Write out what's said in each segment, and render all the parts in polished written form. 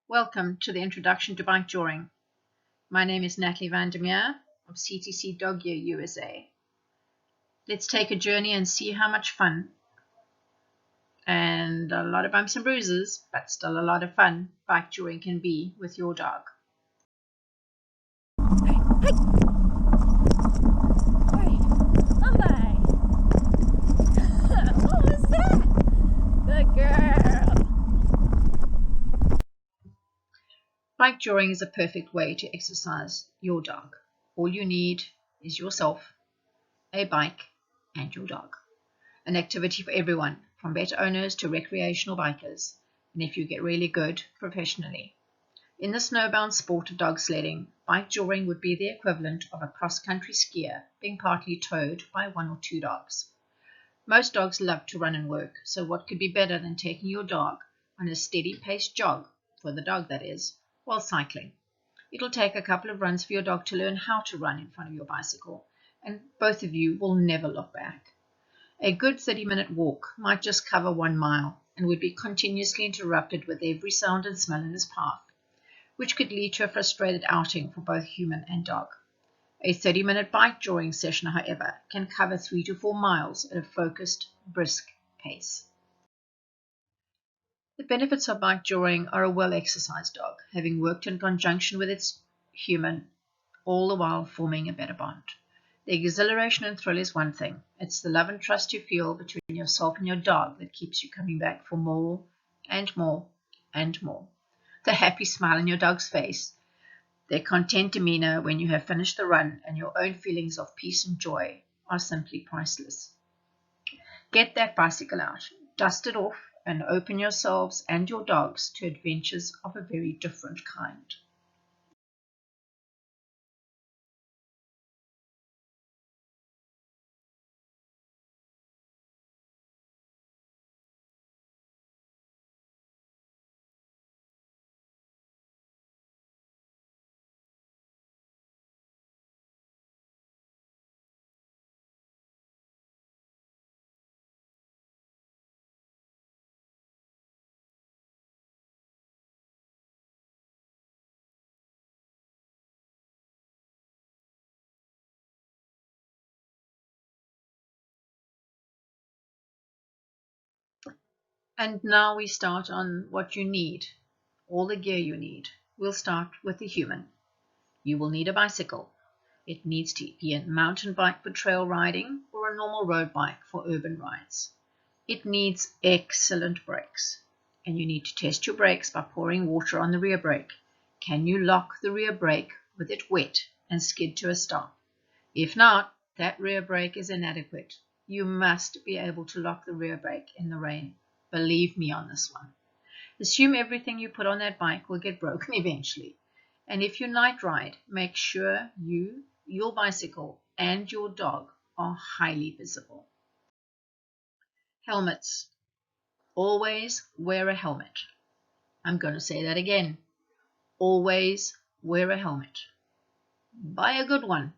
Welcome to the Introduction to Bikejoring. My name is Natalie of CTC Dog Gear USA. Let's take a journey and see how much fun and a lot of bumps and bruises, but still a lot of fun, bikejoring can be with your dog. What was that? Good girl. Bikejoring is a perfect way to exercise your dog. All you need is yourself, a bike, and your dog. An activity for everyone, from pet owners to recreational bikers, and if you get really good, professionally. In the snowbound sport of dog sledding, bikejoring would be the equivalent of a cross-country skier being partly towed by one or two dogs. Most dogs love to run and work, so what could be better than taking your dog on a steady-paced jog, for the dog that is, while cycling. It'll take a couple of runs for your dog to learn how to run in front of your bicycle, and both of you will never look back. A good 30-minute walk might just cover 1 mile and would be continuously interrupted with every sound and smell in his path, which could lead to a frustrated outing for both human and dog. A 30-minute bikejoring session, however, can cover 3 to 4 miles at a focused, brisk pace. The benefits of bikejoring are a well-exercised dog, having worked in conjunction with its human, all the while forming a better bond. The exhilaration and thrill is one thing. It's the love and trust you feel between yourself and your dog that keeps you coming back for more and more and more. The happy smile on your dog's face, their content demeanor when you have finished the run, and your own feelings of peace and joy are simply priceless. Get that bicycle out, dust it off, and open yourselves and your dogs to adventures of a very different kind. And now we start on what you need, all the gear you need. We'll start with the human. You will need a bicycle. It needs to be a mountain bike for trail riding or a normal road bike for urban rides. It needs excellent brakes, and you need to test your brakes by pouring water on the rear brake. Can you lock the rear brake with it wet and skid to a stop? If not, that rear brake is inadequate. You must be able to lock the rear brake in the rain. Believe me on this one. Assume everything you put on that bike will get broken eventually. And if you night ride, make sure you, your bicycle, and your dog are highly visible. Helmets. Always wear a helmet. I'm going to say that again. Always wear a helmet. Buy a good one.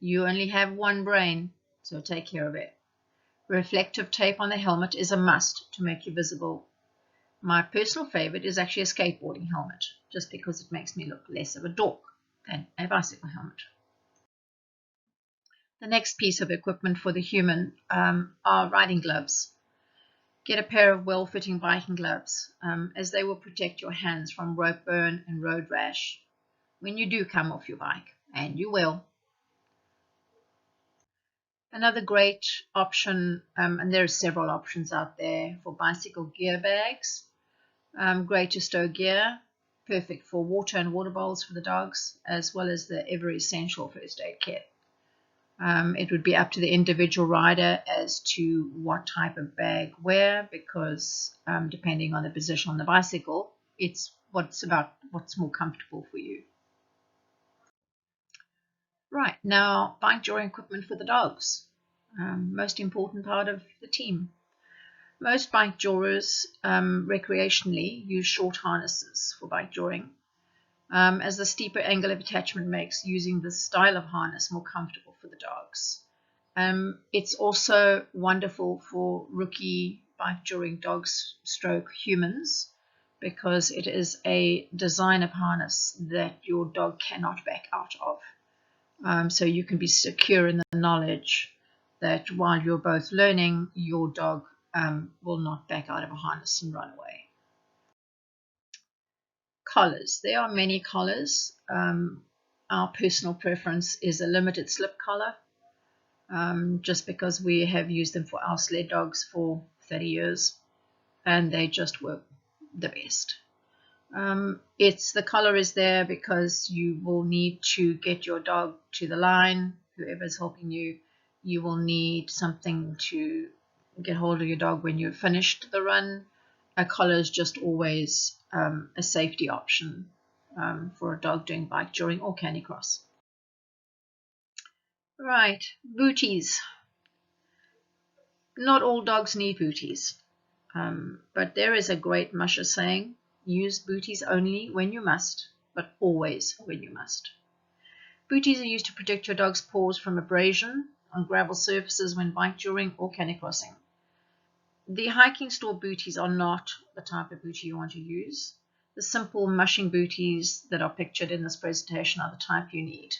You only have one brain, so take care of it. Reflective tape on the helmet is a must to make you visible. My personal favorite is actually a skateboarding helmet, just because it makes me look less of a dork than a bicycle helmet. The next piece of equipment for the human are riding gloves. Get a pair of well-fitting biking gloves, as they will protect your hands from rope burn and road rash when you do come off your bike, and you will. Another great option, and there are several options out there for bicycle gear bags. Great to stow gear, perfect for water and water bowls for the dogs, as well as the ever essential first aid kit. It would be up to the individual rider as to what type of bag wear, because depending on the position on the bicycle, it's what's more comfortable for you. Right, now bikejoring equipment for the dogs. Most important part of the team. Most bikejorers recreationally use short harnesses for bikejoring, as the steeper angle of attachment makes using this style of harness more comfortable for the dogs. It's also wonderful for rookie bikejoring dogs stroke humans, because it is a design of harness that your dog cannot back out of. So you can be secure in the knowledge that while you're both learning, your dog will not back out of a harness and run away. Collars. There are many collars. Our personal preference is a limited slip collar, just because we have used them for our sled dogs for 30 years and they just work the best. The collar is there because you will need to get your dog to the line, whoever's helping you. You will need something to get hold of your dog when you've finished the run. A collar is just always a safety option for a dog doing bikejoring or canicross. Right, booties. Not all dogs need booties, but there is a great musher saying, use booties only when you must, but always when you must. Booties are used to protect your dog's paws from abrasion on gravel surfaces when bikejoring or canicrossing. The hiking store booties are not the type of bootie you want to use. The simple mushing booties that are pictured in this presentation are the type you need.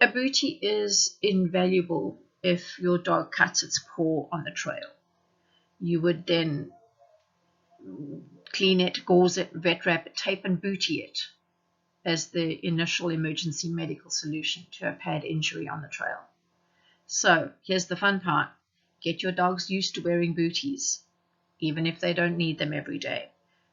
A bootie is invaluable if your dog cuts its paw on the trail. You would then clean it, gauze it, vet wrap it, tape and bootie it as the initial emergency medical solution to a pad injury on the trail. So here's the fun part. Get your dogs used to wearing booties, even if they don't need them every day.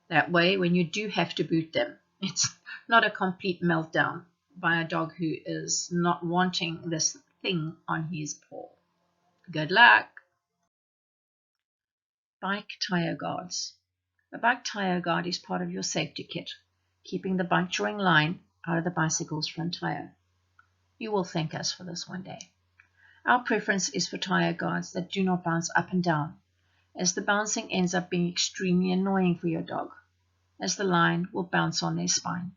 That way, when you do have to boot them, it's not a complete meltdown by a dog who is not wanting this thing on his paw. Good luck! Bike tire guards. A bike tire guard is part of your safety kit, keeping the bikejoring line out of the bicycle's front tire. You will thank us for this one day. Our preference is for tire guards that do not bounce up and down, as the bouncing ends up being extremely annoying for your dog, as the line will bounce on their spine.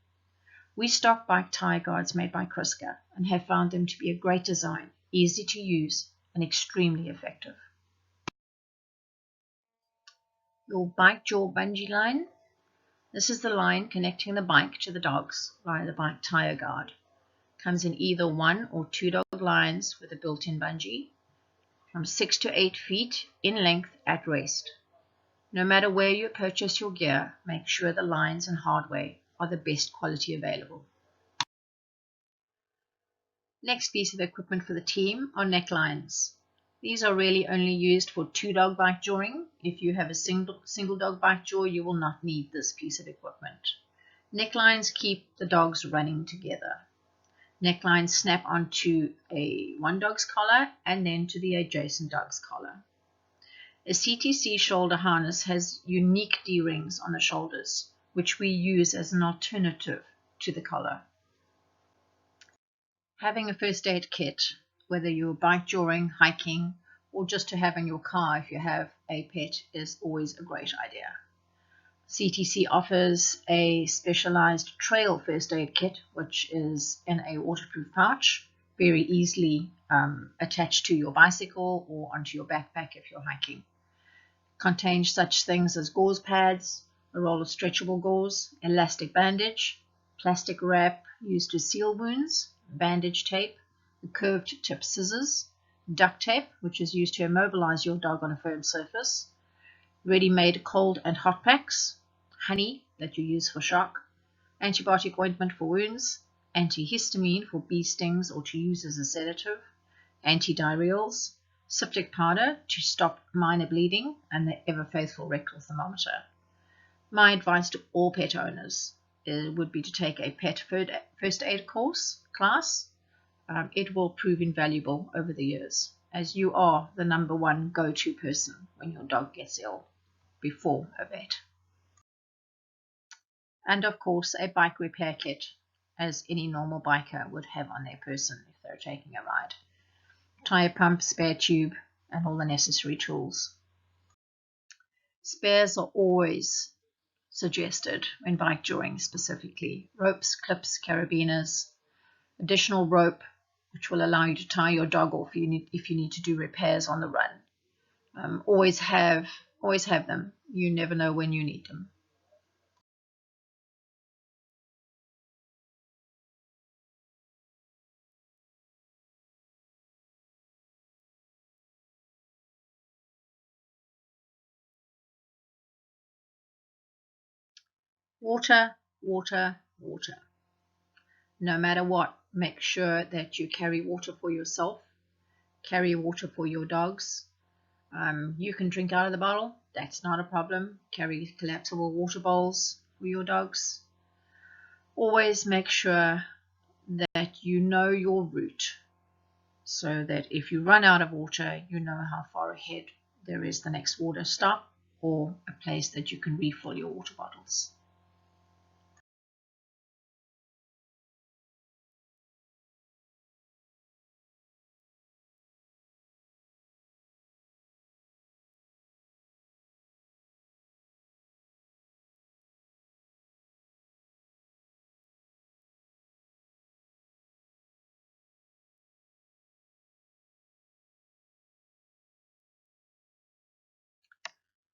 We stock bike tire guards made by Kriska and have found them to be a great design, easy to use, and extremely effective. Your bike jaw bungee line. This is the line connecting the bike to the dogs via the bike tire guard. Comes in either 1 or 2 dog lines with a built-in bungee, from 6 to 8 feet in length at rest. No matter where you purchase your gear, make sure the lines and hardware are the best quality available. Next piece of equipment for the team are necklines. These are really only used for 2-dog bikejoring. If you have a single dog bikejoy, you will not need this piece of equipment. Necklines keep the dogs running together. Necklines snap onto one dog's collar and then to the adjacent dog's collar. A CTC shoulder harness has unique D-rings on the shoulders, which we use as an alternative to the collar. Having a first aid kit, whether you're bikejoring, hiking, or just to have in your car if you have a pet, is always a great idea. CTC offers a specialized trail first aid kit, which is in a waterproof pouch, very easily attached to your bicycle or onto your backpack if you're hiking. Contains such things as gauze pads, a roll of stretchable gauze, elastic bandage, plastic wrap used to seal wounds, bandage tape, curved tip scissors, duct tape, which is used to immobilize your dog on a firm surface, ready-made cold and hot packs, honey that you use for shock, antibiotic ointment for wounds, antihistamine for bee stings or to use as a sedative, antidiarrheals, septic powder to stop minor bleeding, and the ever-faithful rectal thermometer. My advice to all pet owners would be to take a pet first aid class. It will prove invaluable over the years, as you are the number one go-to person when your dog gets ill before a vet. And of course, a bike repair kit, as any normal biker would have on their person if they're taking a ride. Tire pump, spare tube, and all the necessary tools. Spares are always suggested when bikejoring specifically. Ropes, clips, carabiners, additional rope, which will allow you to tie your dog off if you need to do repairs on the run. Always have Always have them. You never know when you need them. Water, water, water. No matter what, make sure that you carry water for yourself, carry water for your dogs. You can drink out of the bottle, that's not a problem. Carry collapsible water bowls for your dogs. Always make sure that you know your route so that if you run out of water, you know how far ahead there is the next water stop or a place that you can refill your water bottles.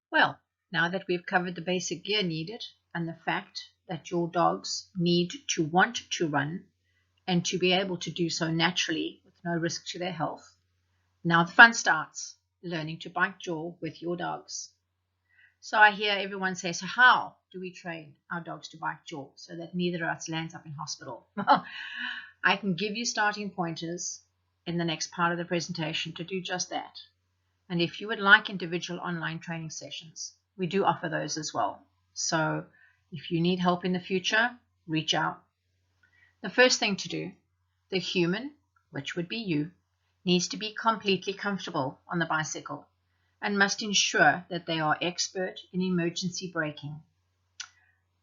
Well, now that we've covered the basic gear needed and the fact that your dogs need to want to run and to be able to do so naturally with no risk to their health, now the fun starts, learning to bike jaw with your dogs. So I hear everyone say, so how do we train our dogs to bike jaw so that neither of us lands up in hospital? Well, I can give you starting pointers in the next part of the presentation to do just that. And if you would like individual online training sessions, we do offer those as well. So if you need help in the future, reach out. The first thing to do, the human, which would be you, needs to be completely comfortable on the bicycle and must ensure that they are expert in emergency braking.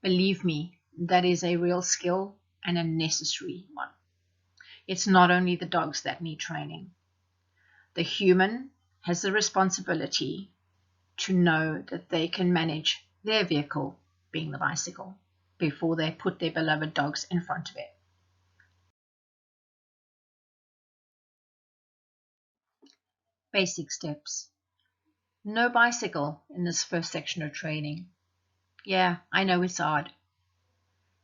Believe me, that is a real skill and a necessary one. It's not only the dogs that need training. The human has the responsibility to know that they can manage their vehicle, being the bicycle, before they put their beloved dogs in front of it. Basic steps. No bicycle in this first section of training. Yeah, I know it's hard.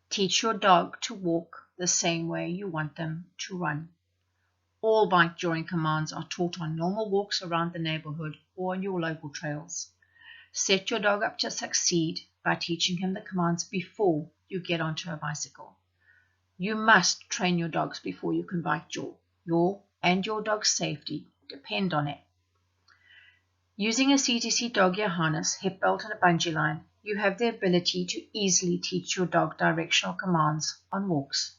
Teach your dog to walk the same way you want them to run. All Bikejoring commands are taught on normal walks around the neighborhood or on your local trails. Set your dog up to succeed by teaching him the commands before you get onto a bicycle. You must train your dogs before you can bike jaw. Your and your dog's safety depend on it. Using a CTC dog ear harness, hip belt, and a bungee line, you have the ability to easily teach your dog directional commands on walks.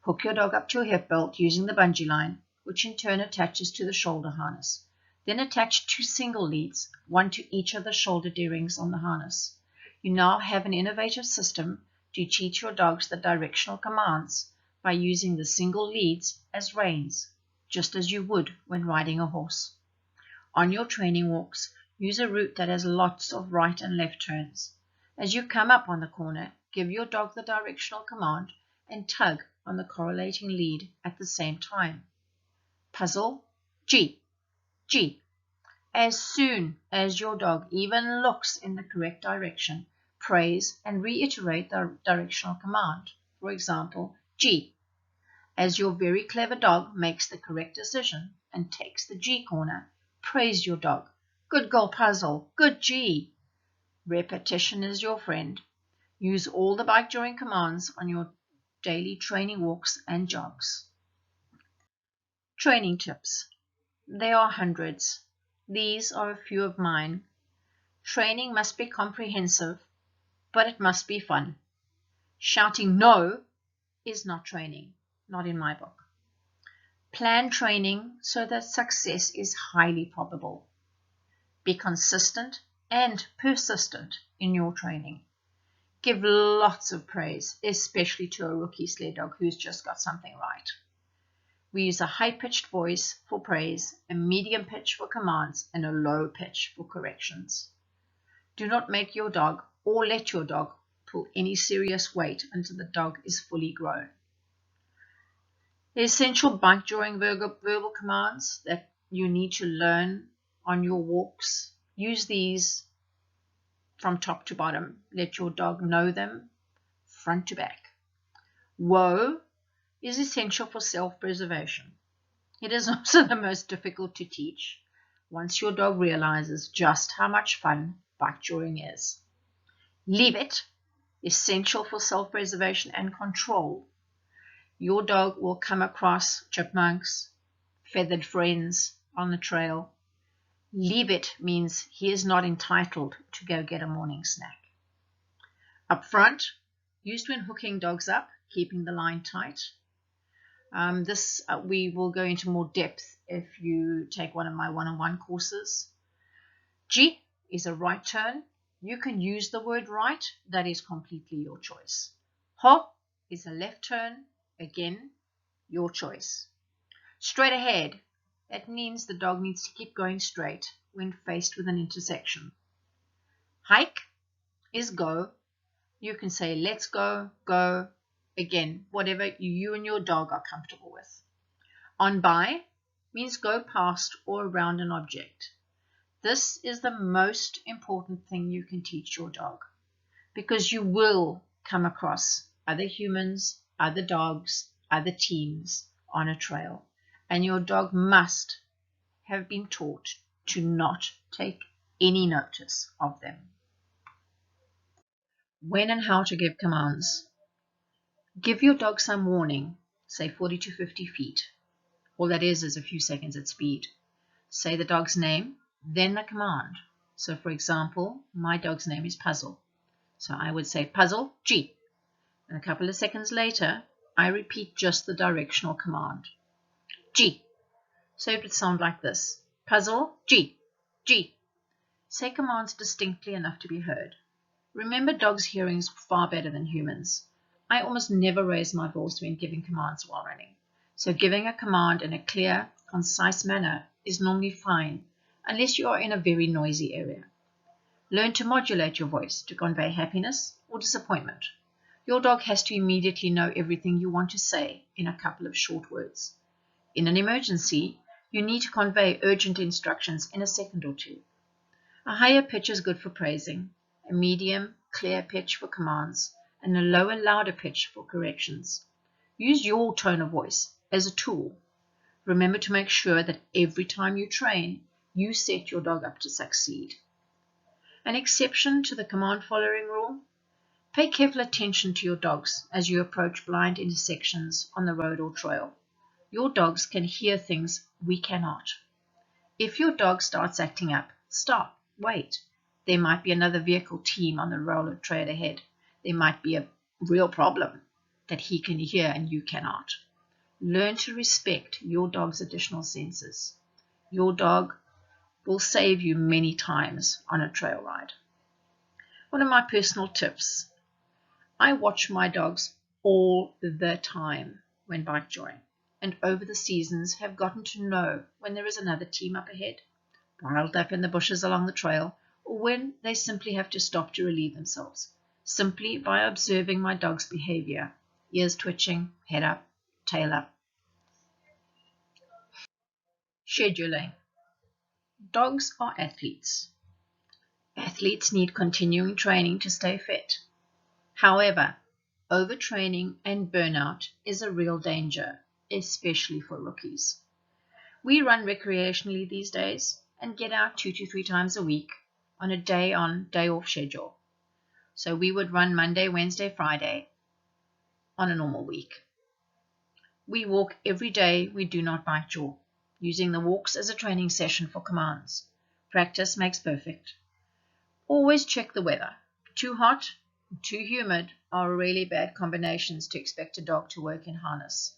Hook your dog up to your hip belt using the bungee line, which in turn attaches to the shoulder harness. Then attach 2 single leads, one to each of the shoulder D-rings on the harness. You now have an innovative system to teach your dogs the directional commands by using the single leads as reins, just as you would when riding a horse. On your training walks, use a route that has lots of right and left turns. As you come up on the corner, give your dog the directional command and tug on the correlating lead at the same time. Puzzle, G, G. As soon as your dog even looks in the correct direction, praise and reiterate the directional command. For example, G. As your very clever dog makes the correct decision and takes the G corner, praise your dog. Good girl, Puzzle. Good G. Repetition is your friend. Use all the Bikejoring commands on your daily training walks and jogs. Training tips. There are hundreds. These are a few of mine. Training must be comprehensive, but it must be fun. Shouting no is not training, not in my book. Plan training so that success is highly probable. Be consistent and persistent in your training. Give lots of praise, especially to a rookie sled dog who's just got something right. We use a high-pitched voice for praise, a medium pitch for commands, and a low pitch for corrections. Do not make your dog or let your dog pull any serious weight until the dog is fully grown. The essential Bikejoring verbal commands that you need to learn on your walks, use these from top to bottom. Let your dog know them front to back. Whoa is essential for self-preservation. It is also the most difficult to teach once your dog realizes just how much fun bikejoring is. Leave it, essential for self-preservation and control. Your dog will come across chipmunks, feathered friends on the trail. Leave it means he is not entitled to go get a morning snack. Up front, used when hooking dogs up, keeping the line tight. This we will go into more depth if you take one of my one-on-one courses. G is a right turn. You can use the word right. That is completely your choice. Ho is a left turn. Again, your choice. Straight ahead. That means the dog needs to keep going straight when faced with an intersection. Hike is go. You can say let's go, go. Again, whatever you and your dog are comfortable with. On by means go past or around an object. This is the most important thing you can teach your dog, because you will come across other humans, other dogs, other teams on a trail, and your dog must have been taught to not take any notice of them. When and how to give commands. Give your dog some warning, say 40 to 50 feet. All that is a few seconds at speed. Say the dog's name, then the command. So for example, my dog's name is Puzzle. So I would say Puzzle, G. And a couple of seconds later, I repeat just the directional command. G. So it would sound like this. Puzzle, G, G. Say commands distinctly enough to be heard. Remember, dogs' hearing is far better than humans. I almost never raise my voice when giving commands while running. So giving a command in a clear, concise manner is normally fine, unless you are in a very noisy area. Learn to modulate your voice to convey happiness or disappointment. Your dog has to immediately know everything you want to say in a couple of short words. In an emergency, you need to convey urgent instructions in a second or two. A higher pitch is good for praising, a medium, clear pitch for commands, and a lower, louder pitch for corrections. Use your tone of voice as a tool. Remember to make sure that every time you train, you set your dog up to succeed. An exception to the command following rule: pay careful attention to your dogs as you approach blind intersections on the road or trail. Your dogs can hear things we cannot. If your dog starts acting up, stop, wait. There might be another vehicle team on the roller trail ahead. There might be a real problem that he can hear and you cannot. Learn to respect your dog's additional senses. Your dog will save you many times on a trail ride. One of my personal tips: I watch my dogs all the time when bikejoring, and over the seasons have gotten to know when there is another team up ahead, piled up in the bushes along the trail, or when they simply have to stop to relieve themselves, simply by observing my dog's behavior, ears twitching, head up, tail up. Scheduling. Dogs are athletes. Athletes need continuing training to stay fit. However, overtraining and burnout is a real danger, especially for rookies. We run recreationally these days and get out 2 to 3 times a week on a day on, day off schedule. So we would run Monday, Wednesday, Friday on a normal week. We walk every day. We do not bikejour, using the walks as a training session for commands. Practice makes perfect. Always check the weather. Too hot, too humid are really bad combinations to expect a dog to work in harness.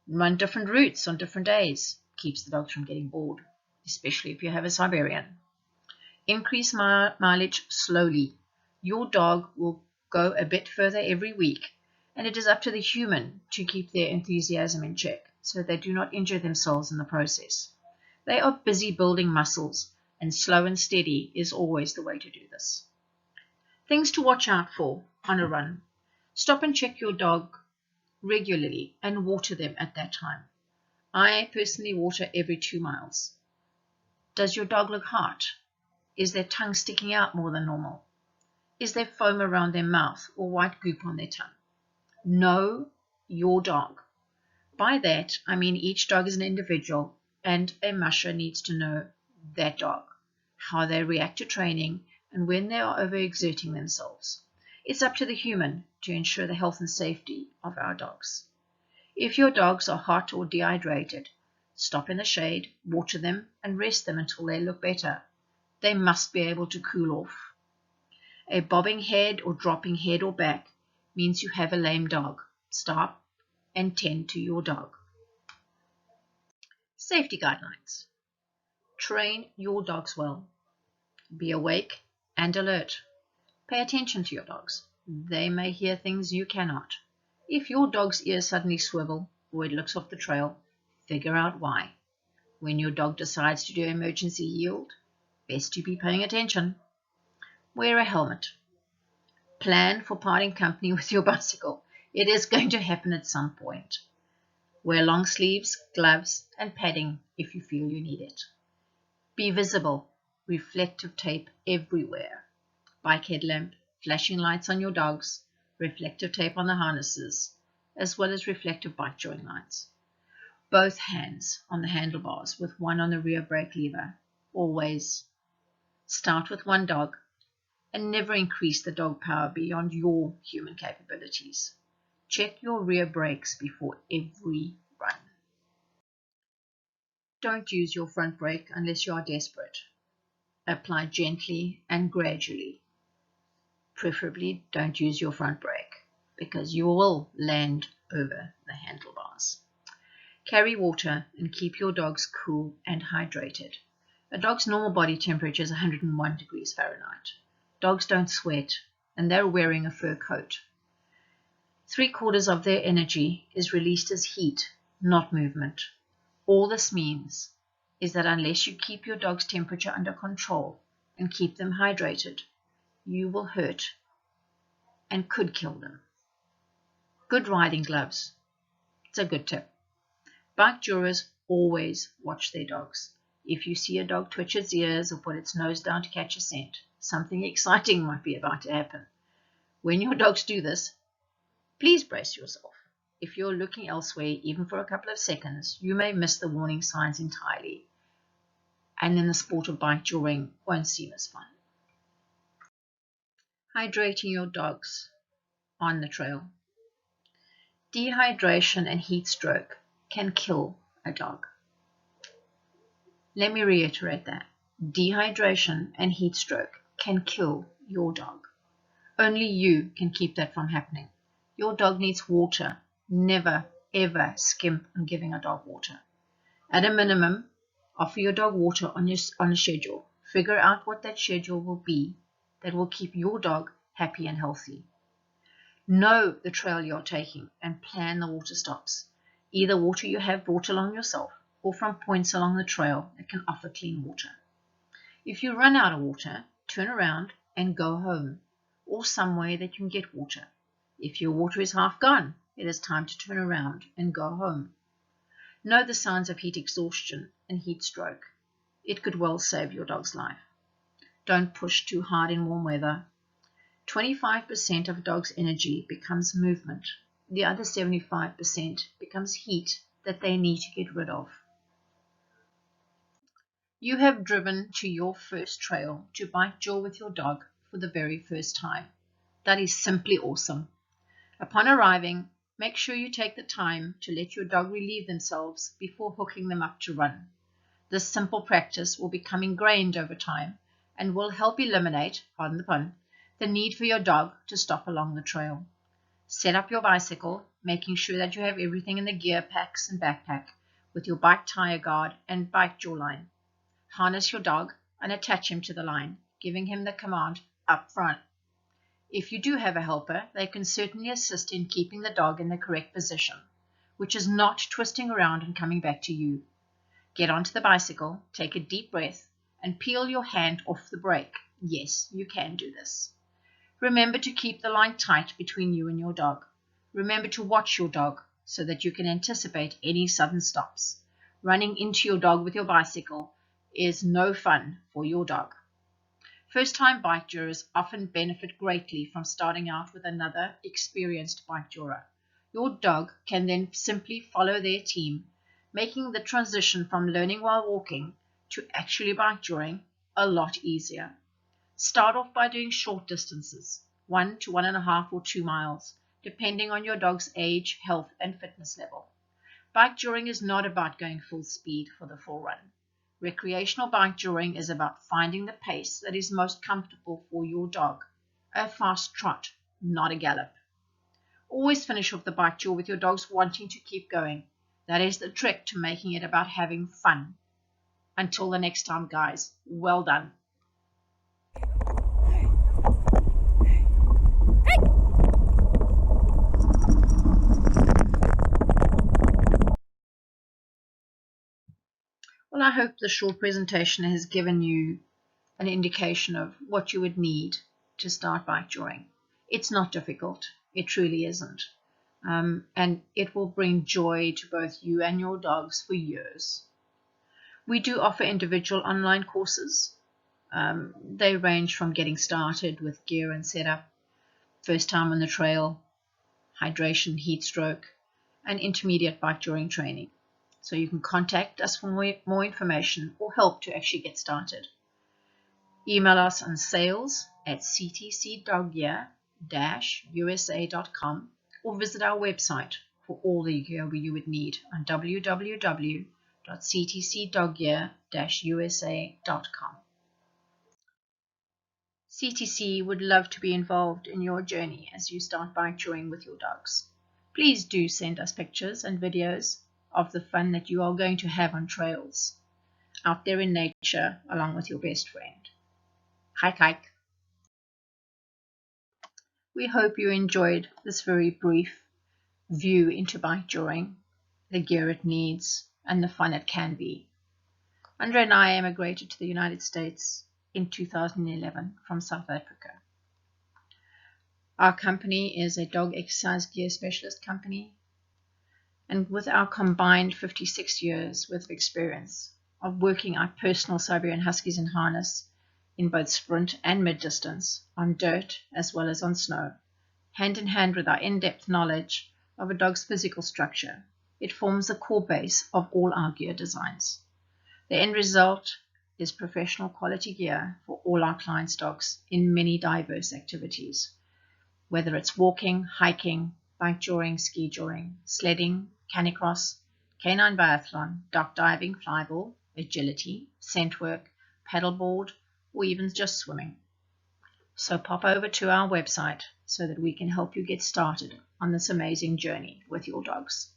Run different routes on different days. Keeps the dogs from getting bored, especially if you have a Siberian. Increase mileage slowly. Your dog will go a bit further every week, and it is up to the human to keep their enthusiasm in check so they do not injure themselves in the process. They are busy building muscles, and slow and steady is always the way to do this. Things to watch out for on a run. Stop and check your dog regularly and water them at that time. I personally water every 2 miles. Does your dog look hot? Is their tongue sticking out more than normal? Is there foam around their mouth or white goop on their tongue? Know your dog. By that, I mean each dog is an individual, and a musher needs to know that dog, how they react to training, and when they are overexerting themselves. It's up to the human to ensure the health and safety of our dogs. If your dogs are hot or dehydrated, stop in the shade, water them, and rest them until they look better. They must be able to cool off. A bobbing head or dropping head or back means you have a lame dog. Stop and tend to your dog. Safety guidelines. Train your dogs well. Be awake and alert. Pay attention to your dogs. They may hear things you cannot. If your dog's ears suddenly swivel or it looks off the trail, figure out why. When your dog decides to do emergency yield, best to be paying attention. Wear a helmet. Plan for parting company with your bicycle. It is going to happen at some point. Wear long sleeves, gloves, and padding if you feel you need it. Be visible. Reflective tape everywhere. Bike headlamp, flashing lights on your dogs, reflective tape on the harnesses, as well as reflective bike joint lights. Both hands on the handlebars with one on the rear brake lever. Always. Start with one dog and never increase the dog power beyond your human capabilities. Check your rear brakes before every run. Don't use your front brake unless you are desperate. Apply gently and gradually. Preferably don't use your front brake because you will land over the handlebars. Carry water and keep your dogs cool and hydrated. A dog's normal body temperature is 101 degrees Fahrenheit. Dogs don't sweat, and they're wearing a fur coat. 3/4 of their energy is released as heat, not movement. All this means is that unless you keep your dog's temperature under control and keep them hydrated, you will hurt and could kill them. Good riding gloves. It's a good tip. Bike jurors always watch their dogs. If you see a dog twitch its ears or put its nose down to catch a scent, something exciting might be about to happen. When your dogs do this, please brace yourself. If you're looking elsewhere, even for a couple of seconds, you may miss the warning signs entirely, and then the sport of bikejoring won't seem as fun. Hydrating your dogs on the trail. Dehydration and heat stroke can kill a dog. Let me reiterate that. Dehydration and heat stroke can kill your dog. Only you can keep that from happening. Your dog needs water. Never, ever skimp on giving a dog water. At a minimum, offer your dog water on a schedule. Figure out what that schedule will be that will keep your dog happy and healthy. Know the trail you're taking and plan the water stops. Either water you have brought along yourself or from points along the trail that can offer clean water. If you run out of water, turn around and go home or somewhere that you can get water. If your water is half gone, it is time to turn around and go home. Know the signs of heat exhaustion and heat stroke. It could well save your dog's life. Don't push too hard in warm weather. 25% of a dog's energy becomes movement. The other 75% becomes heat that they need to get rid of. You have driven to your first trail to bikejour with your dog for the very first time. That is simply awesome. Upon arriving, make sure you take the time to let your dog relieve themselves before hooking them up to run. This simple practice will become ingrained over time and will help eliminate, pardon the pun, the need for your dog to stop along the trail. Set up your bicycle, making sure that you have everything in the gear packs and backpack with your bike tire guard and bikejour line. Harness your dog and attach him to the line, giving him the command up front. If you do have a helper, they can certainly assist in keeping the dog in the correct position, which is not twisting around and coming back to you. Get onto the bicycle, take a deep breath, and peel your hand off the brake. Yes, you can do this. Remember to keep the line tight between you and your dog. Remember to watch your dog so that you can anticipate any sudden stops. Running into your dog with your bicycle is no fun for your dog. First-time bike jurors often benefit greatly from starting out with another experienced bike juror. Your dog can then simply follow their team, making the transition from learning while walking to actually bike joring a lot easier. Start off by doing short distances, 1 to 1.5 or 2 miles, depending on your dog's age, health, and fitness level. Bike joring is not about going full speed for the full run. Recreational bike joring is about finding the pace that is most comfortable for your dog. A fast trot, not a gallop. Always finish off the bike jor with your dogs wanting to keep going. That is the trick to making it about having fun. Until the next time, guys, well done. Well, I hope the short presentation has given you an indication of what you would need to start bike joring. It's not difficult. It truly isn't. And it will bring joy to both you and your dogs for years. We do offer individual online courses. They range from getting started with gear and setup, first time on the trail, hydration, heat stroke, and intermediate bike joring training. So you can contact us for more information or help to actually get started. Email us on sales@ctcdoggear-usa.com or visit our website for all the gear you would need on www.ctcdoggear-usa.com. CTC would love to be involved in your journey as you start bike touring with your dogs. Please do send us pictures and videos of the fun that you are going to have on trails, out there in nature, along with your best friend. Hike, hike. We hope you enjoyed this very brief view into bike touring, the gear it needs, and the fun it can be. Andre and I emigrated to the United States in 2011 from South Africa. Our company is a dog exercise gear specialist company, and with our combined 56 years worth of experience of working our personal Siberian Huskies in harness in both sprint and mid-distance, on dirt as well as on snow, hand in hand with our in-depth knowledge of a dog's physical structure, it forms the core base of all our gear designs. The end result is professional quality gear for all our clients' dogs in many diverse activities, whether it's walking, hiking, bike joring, ski joring, sledding, canicross, canine biathlon, duck diving, flyball, agility, scent work, paddleboard, or even just swimming. So pop over to our website so that we can help you get started on this amazing journey with your dogs.